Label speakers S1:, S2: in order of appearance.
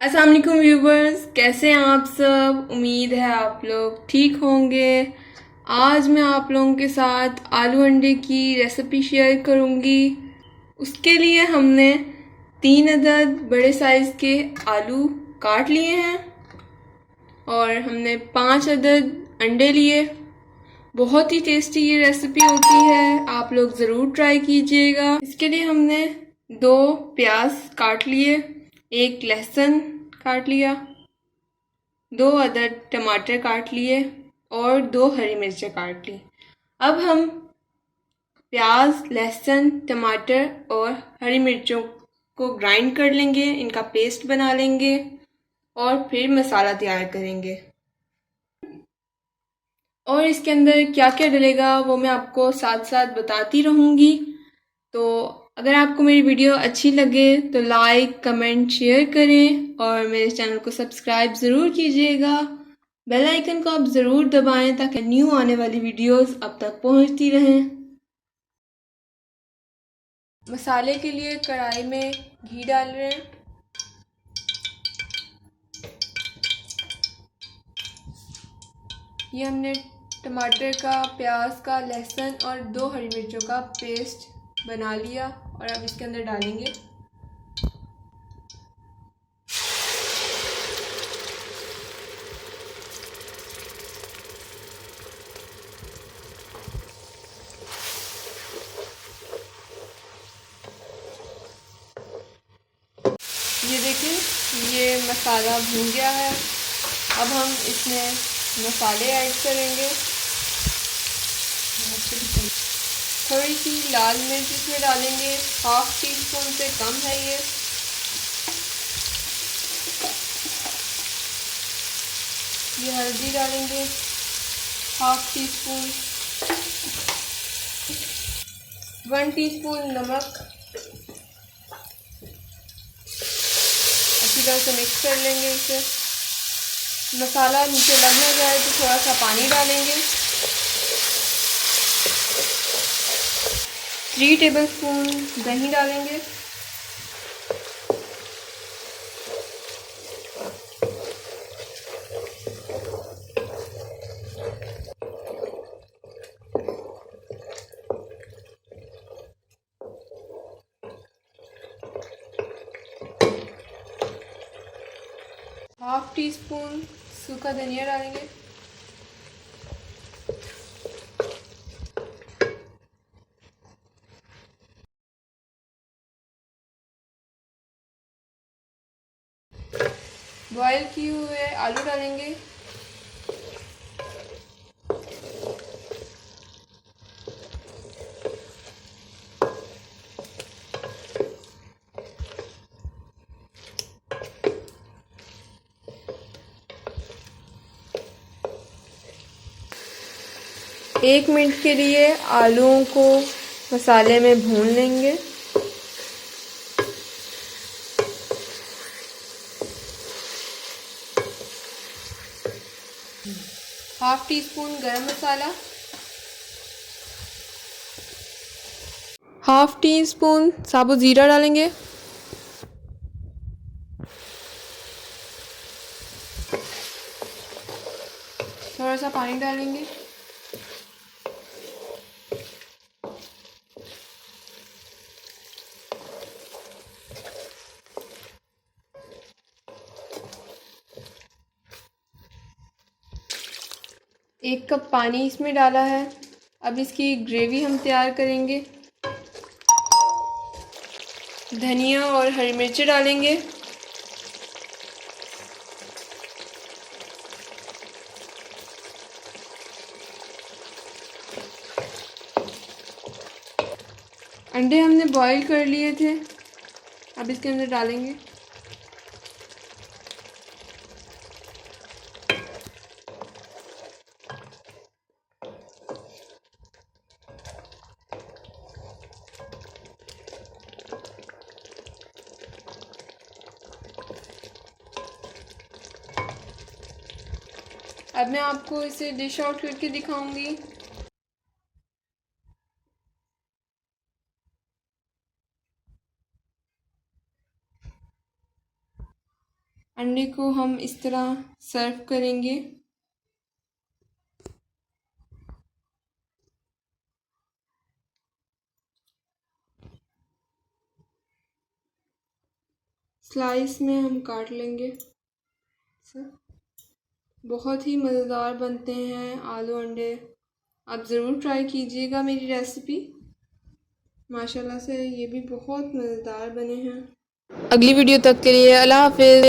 S1: अस्सलाम वालेकुम व्यूवर्स, कैसे हैं आप सब। उम्मीद है आप लोग ठीक होंगे। आज मैं आप लोगों के साथ आलू अंडे की रेसिपी शेयर करूंगी। उसके लिए हमने 3 अदद बड़े साइज़ के आलू काट लिए हैं और हमने 5 अदद अंडे लिए। बहुत ही टेस्टी ये रेसिपी होती है, आप लोग ज़रूर ट्राई कीजिएगा। इसके लिए हमने 2 प्याज काट लिए, 1 लहसुन काट लिया, 2 अदद टमाटर काट लिए और 2 हरी मिर्चें काट ली। अब हम प्याज, लहसुन, टमाटर और हरी मिर्चों को ग्राइंड कर लेंगे, इनका पेस्ट बना लेंगे और फिर मसाला तैयार करेंगे। और इसके अंदर क्या क्या डलेगा वो मैं आपको साथ साथ बताती रहूँगी। तो अगर आपको मेरी वीडियो अच्छी लगे तो लाइक, कमेंट, शेयर करें और मेरे चैनल को सब्सक्राइब ज़रूर कीजिएगा। बेल आइकन को आप ज़रूर दबाएं ताकि न्यू आने वाली वीडियोस अब तक पहुंचती रहें। मसाले के लिए कढ़ाई में घी डाल रहे हैं। ये हमने टमाटर का, प्याज का, लहसुन और 2 हरी मिर्चों का पेस्ट बना लिया और अब इसके अंदर डालेंगे। ये देखिए, ये मसाला भून गया है। अब हम इसमें मसाले ऐड करेंगे। थोड़ी सी लाल मिर्च इसमें डालेंगे, 1/2 टीस्पून से कम है ये। हल्दी डालेंगे 1/2 टीस्पून, 1 टीस्पून नमक। अच्छी तरह से मिक्स कर लेंगे इसे। मसाला नीचे लग ना जाए तो थोड़ा सा पानी डालेंगे। 3 टेबलस्पून दही डालेंगे। हाफ टी स्पून सूखा धनिया डालेंगे। बॉयल किए हुए आलू डालेंगे। एक मिनट के लिए आलूओं को मसाले में भून लेंगे। हाफ टी स्पून गरम मसाला, हाफ टी स्पून साबुत ज़ीरा डालेंगे। थोड़ा सा पानी डालेंगे। एक कप पानी इसमें डाला है। अब इसकी ग्रेवी हम तैयार करेंगे। धनिया और हरी मिर्ची डालेंगे। अंडे हमने बॉईल कर लिए थे, अब इसके अंदर डालेंगे। अब मैं आपको इसे डिश आउट करके दिखाऊंगी। अंडे को हम इस तरह सर्व करेंगे। स्लाइस में हम काट लेंगे। बहुत ही मज़ेदार बनते हैं आलू अंडे। आप ज़रूर ट्राई कीजिएगा मेरी रेसिपी। माशाल्लाह से ये भी बहुत मज़ेदार बने हैं। अगली वीडियो तक के लिए अल्लाह हाफ़िज़।